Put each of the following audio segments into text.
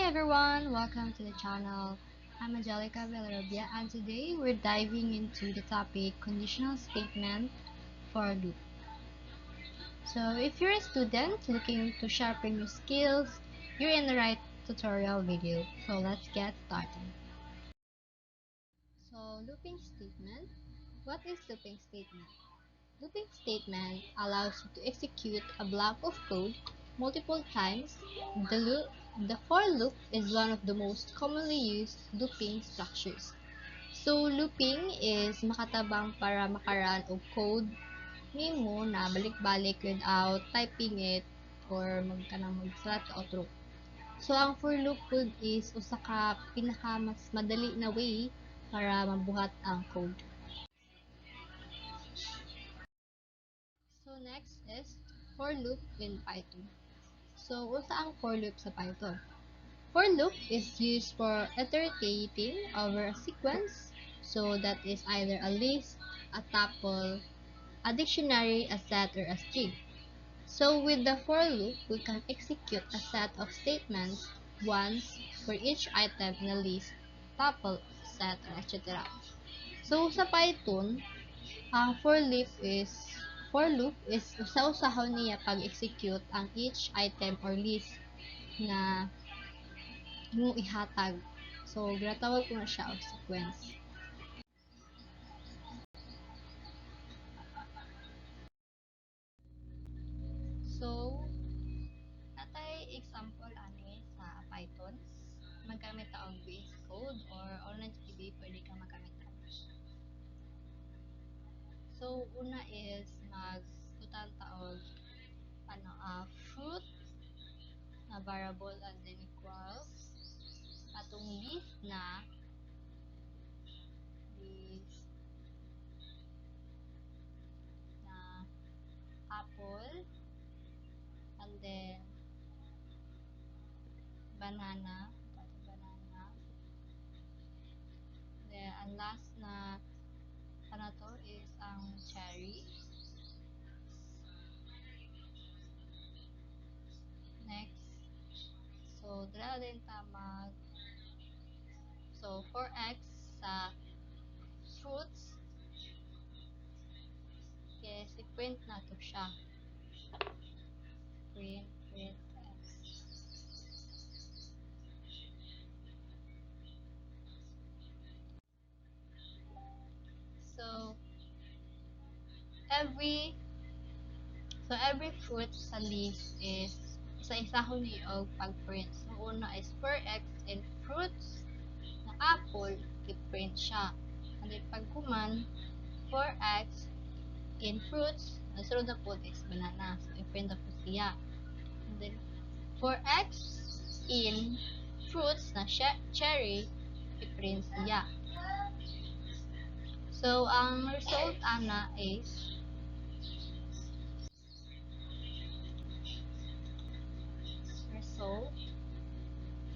Hi everyone, welcome to the channel. I'm Angelica Villarobia and today we're diving into the topic conditional statement for loop. So if you're a student looking to sharpen your skills, you're in the right tutorial video. So let's get started. So looping statement. What is looping statement? Looping statement allows you to execute a block of code multiple times. The for loop is one of the most commonly used looping structures. So looping is makatabang para makaraan og code nimo na balik-balik without typing it or magsulat ka outro. So ang for loop code is usa ka pinaka mas madali na way para mabuhat ang code. So next is for loop in Python. So usa ang for loop sa Python? For loop is used for iterating over a sequence. So that is either a list, a tuple, a dictionary, a set, or a string. So with the for loop, we can execute a set of statements once for each item in a list, tuple, set, or etc. So sa Python, ang for loop is usa-usahon niya pag-execute ang each item or list na imong ihatag. So ginatawag ko na siya og sequence. So natay example ani sa Python. Maggamit ta og VS Code or online TV pwede kang magamit ta. So una is magkutan ta og fruit na variable and then equals atong list na apple and then banana. Then ang last na to is ang cherry. Next, so dala din ta so 4x sa fruits kaya si print na to siya. Print x. So every fruit sa list is isa-isahon ni og pag-print. So una is 4x in fruits na apple, i-print siya. And then pagkuman 4x in fruits, nasunod na po is banana. So i-print na po siya. And then 4x in fruits na cherry, i-print siya. So ang result ana is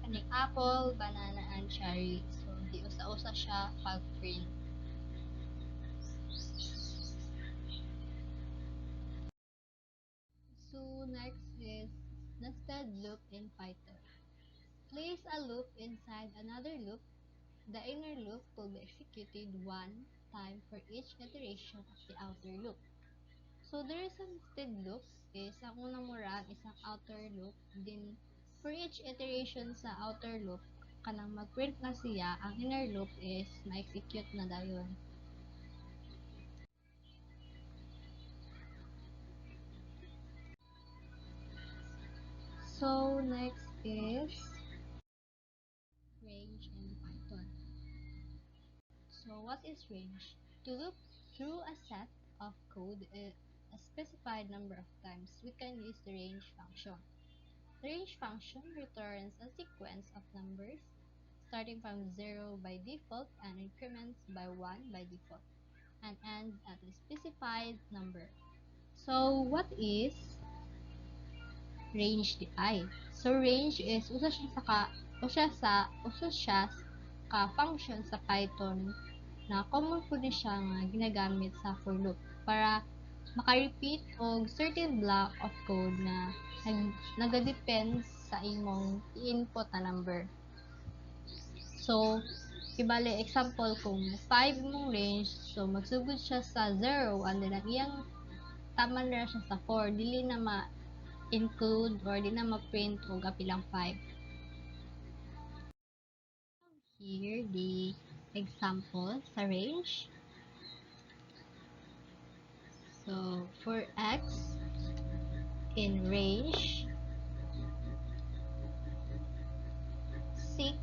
kaning apple, banana, and cherry. So di usa-usa siya pag-print. So next is nested loop in Python. Place a loop inside another loop. The inner loop will be executed one time for each iteration of the outer loop. So there is a nested loop is ang unang murag isang outer loop, then for each iteration sa outer loop kanang mag-print na siya, ang inner loop is ma-execute na dayon. So next is range in Python. So what is range? To loop through a set of code a specified number of times, we can use the range function. The range function returns a sequence of numbers starting from 0 by default and increments by 1 by default and ends at a specified number. So what is range di ay? So range is usa siya ka function sa Python na common po ni siya nga ginagamit sa for loop para maka-repeat og certain block of code na nagadepends sa imong i-input na number. So, ibali example kung 5 imong range, so magsugod siya sa 0 and then ang iyang tama na siya sa 4, dili na ma-include or di na ma-print og apilang 5. Here the example sa range. So, for x in range 6,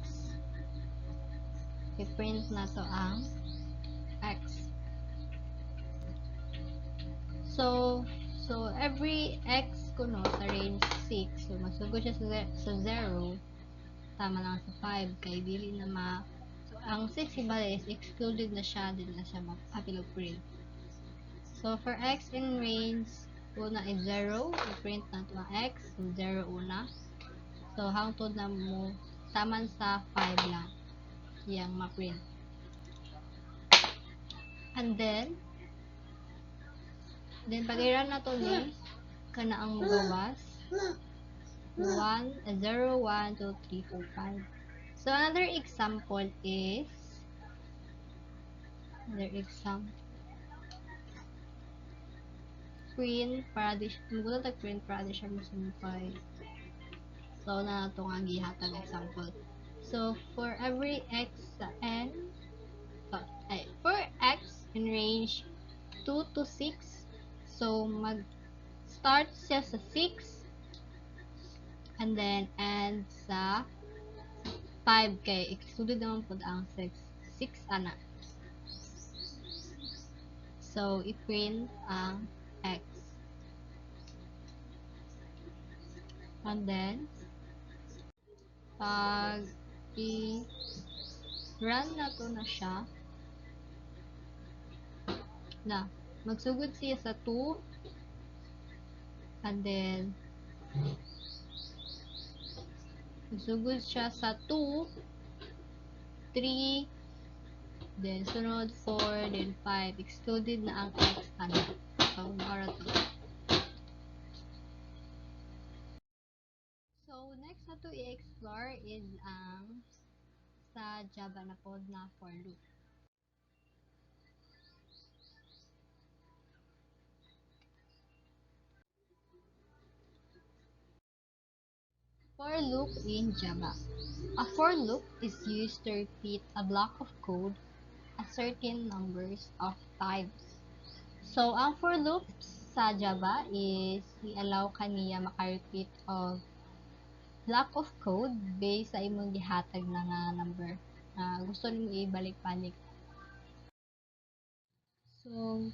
i-print na to ang x. So every x kuno sa range 6, so magsugod siya sa 0, tama lang sa 5, kay dili na so ang 6 ibali is excluded na siya, dili na siya mag-apil print. So, for x in range, una is 0. I-print na ito ang x. So, 0 una. So, hangtod na mo, taman sa 5 lang. Yang ma-print. And then pag-iran na ito ni, kana ang magawas. 0, 1, 2, 3, 4, 5. So, another example is, print para di siya musumpay. So, na ito nga gihatag example. So, for every x sa n, for x in range 2 to 6, so mag-start siya sa 6 and then end sa 5 kay excluded naman po ang 6 ana. So, i-print ang x. And then, pag i-run na to na siya, magsugod siya sa 2, and then, magsugod siya sa 2, 3, then sunod 4, then 5, excluded na ang x, ano. So, mara to. So, next na to i-explore is ang sa Java na pod na for loop. For loop in Java. A for loop is used to repeat a block of code a certain numbers of times. So, ang for loop sa Java is i-allow kaniya maka-repeat of block of code based sa imong gihatag na nga number na gusto nimo ibalik-balik. So,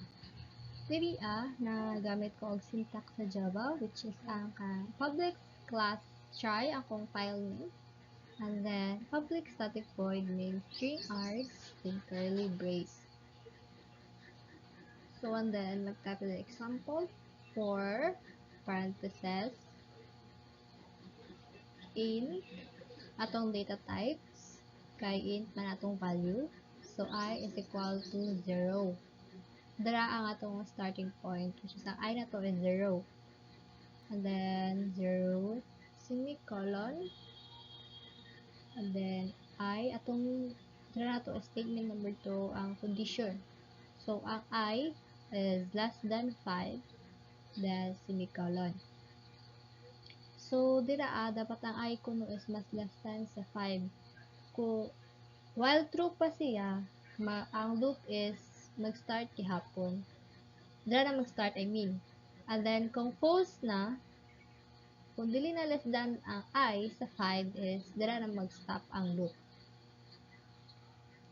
diri na gamit ko og syntax sa Java which is ang public class try akong file name and then public static void name string args then curly brace. So, and then mag-type the example for parentheses in atong data types kay int man atong value. So, I is equal to 0. Dara ang atong starting point, which is ang I na to is 0. And then, 0, semicolon. And then, I, atong, dara na to is statement number 2, ang condition. So, ang I is less than 5, then semicolon. So, dira dapat ang I kuno is mas less than sa 5. While true pa siya, ang loop is mag-start gihapon. Dira na mag-start, I mean. And then, kung false na, kung dili na less than ang I sa 5 is, dira na mag-stop ang loop.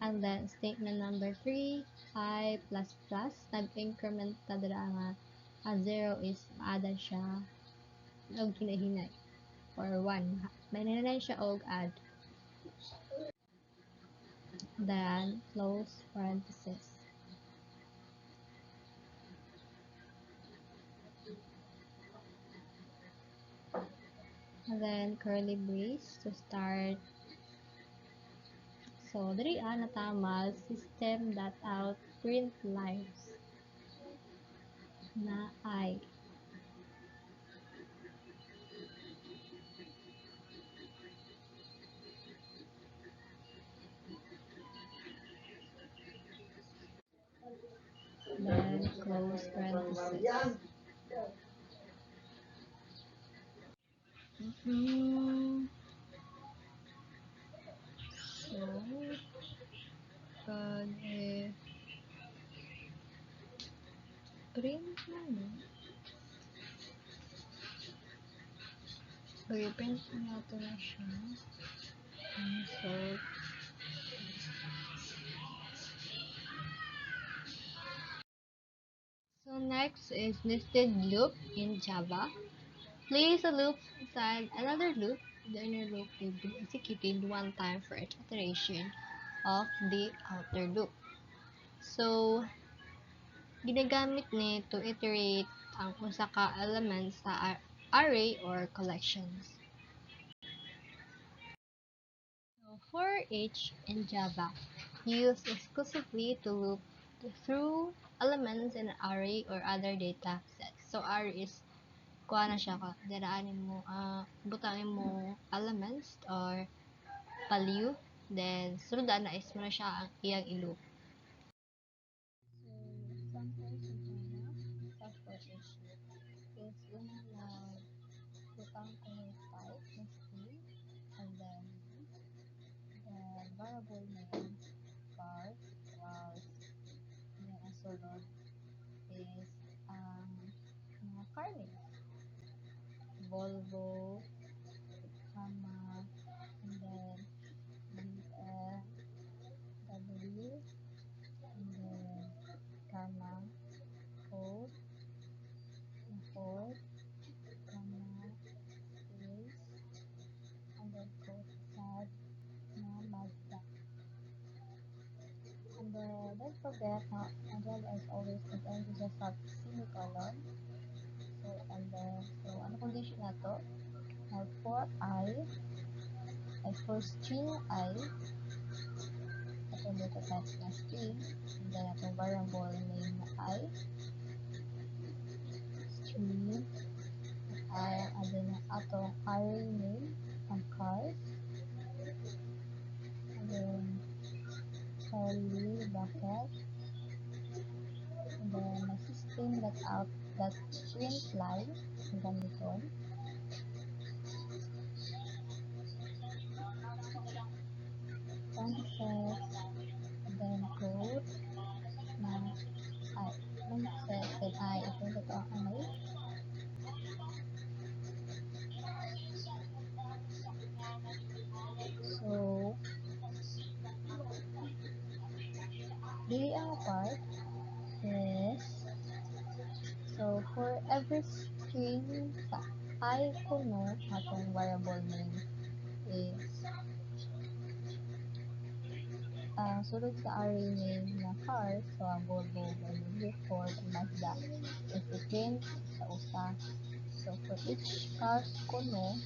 And then, statement number 3, I plus plus, nag-increment ta dira nga, ang 0 is ma-add siya og hinahinay. Or 1. May nanay siya og add. Then, close parenthesis. And then, curly brace to start. So, diri natama system.out print lines na I. then close parenthesis. Mm, so, pag print mo, pag-print natin na siya. So, next is nested loop in Java. Place a loop inside another loop. The inner loop will be executed one time for each iteration of the outer loop. So, ginagamit ni to iterate ang usa ka elements sa array or collections. So, for each in Java, used exclusively to loop through elements in an array or other data sets. So, array is kuha na siya ka, daraanin mo, butangin mo elements or value, then sundan na is mo na siya ang iyang i-loop. So, examples in Java, start for each loop is una na butang ko ng type na string, and then the variable name var was then ang sulod is mga car name, Volvo, comma, and then BMW, and then comma, code, Ford, comma, space, and then code sad na Mazda. And don't forget na Angela is always nag-end siya sa semicolon. So, and then, so, ano condition na to? Now, for I for string I, atong dito type na string, and then atong variable name na I, string, and then atong array name, ang cars, and then curly bracket, and then my system out that print line, ang gamiton, parentheses, and then code, na I, parentheses, then I, ito ito ang I, so, the other part is, so for every string sa I kuno, atong variable name is, sulod sa array name na cars, so ang Volvo, BMW, Ford, and Mazda is i-print sa usa. So for each cars kuno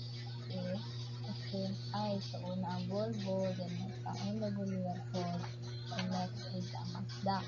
is i-print I. So una ang Volvo, then ang BMW and Ford, and next is ang Mazda.